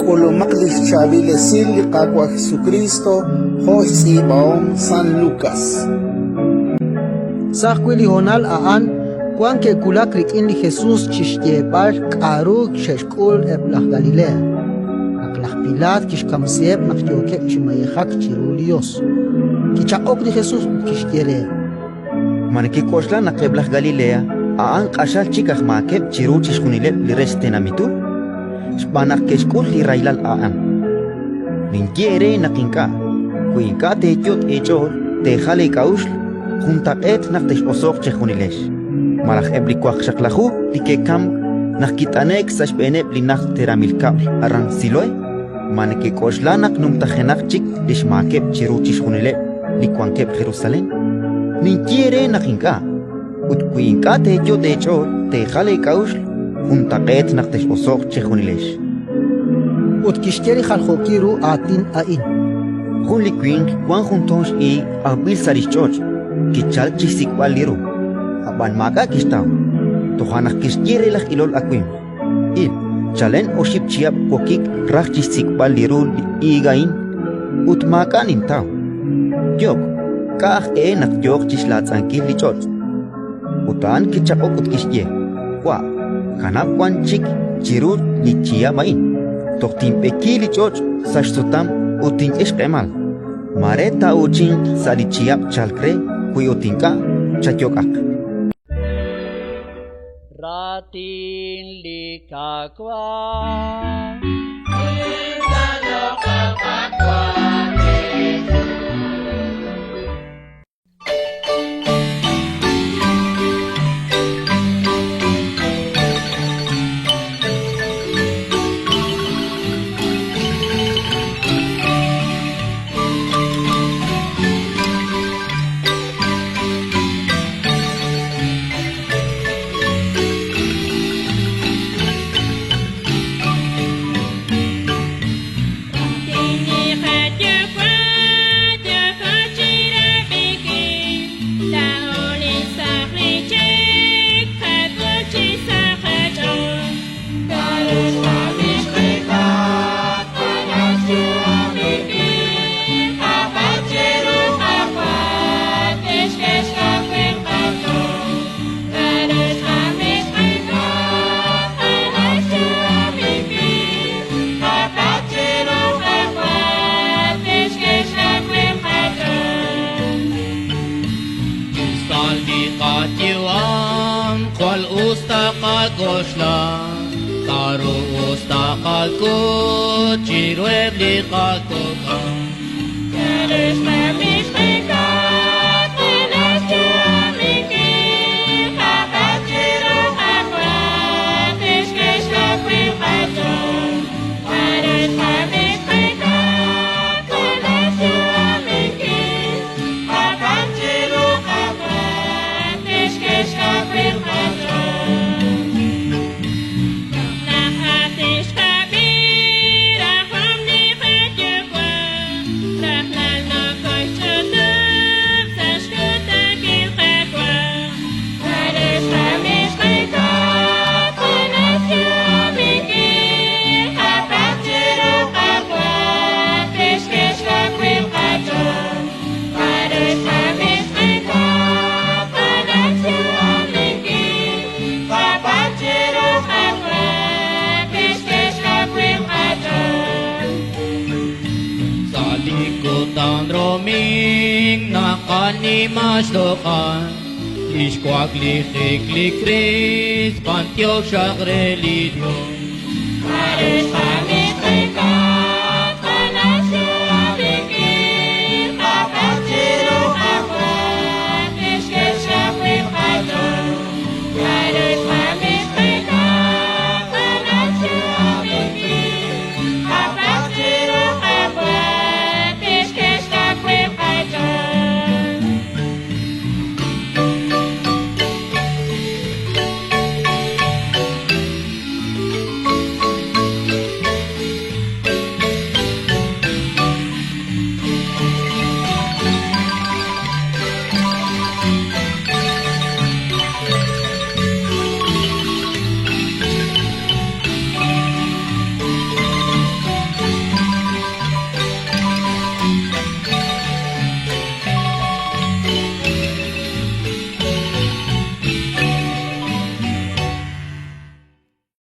Colomaklis Chavile Silli Cagua Jesucristo, José Baón San Lucas. Sakwili honal aan, Juan que kulakrik inli Jesús chishtiebar karuk sheshkul eblah Galilea. Naklah Pilat kishkamsieb naktioke chimayehak chirulios. Kichakok di Jesús kishtiere. Maniki koshla nakeblah Galilea, aan kashal chikah makeb chiru chishkunile lirestenamitu. Spanak keshkul li railal aan. Ninkiere nakinka, kuinka techot echor, tejale kaush, juntaket naktesh osok chehunilesh. Malach ebli kwak shaklahu, likekam, nakitanek sashbeneb li nak teramilkabl arang siloy, maneke koshla nak numtajenak chik lishmakeb chiru chishkunile, likwankeb Jerusalén. Ninkiere nakinka, utkuinka techot echor, tejale kaush, juntaket naktesh osok chehunilesh. Utkishteri khalkhokiru atin ain. Jun likwing kwan juntos y abil sarichoch, kichal chisikwal liru. Aban maka kistaw. Tohanak kistiere lak ilol akwim. Il, chalen o shipchiap kokik rak chisikwal liru igain, ut maka nintaw. Yok, kaah nak yok chislat ankil lichoch. Utan kichakok ut kistie. Kwa, kanap kwan chik chirut lichia main. Toktim peki lichoch sashtutam utin eskemal. Mareta uchin salichiap chalkre kui utinka chakyokak. Ratin likakwa Goshla, Karu Ustakalko, Chirueb Likakoka. Kalish Mamish Mika, Tilas Chuamiki, Hapachiru Hakwa, Tishkish Kapim Hato. Kalish Mamish Mika, Tilas Chuamiki, Hapachiru Hakwa, Tishkish Kapim Hato. Roming nakanimas dokan, Ishkwak lichik likris, Pantiok shak religion.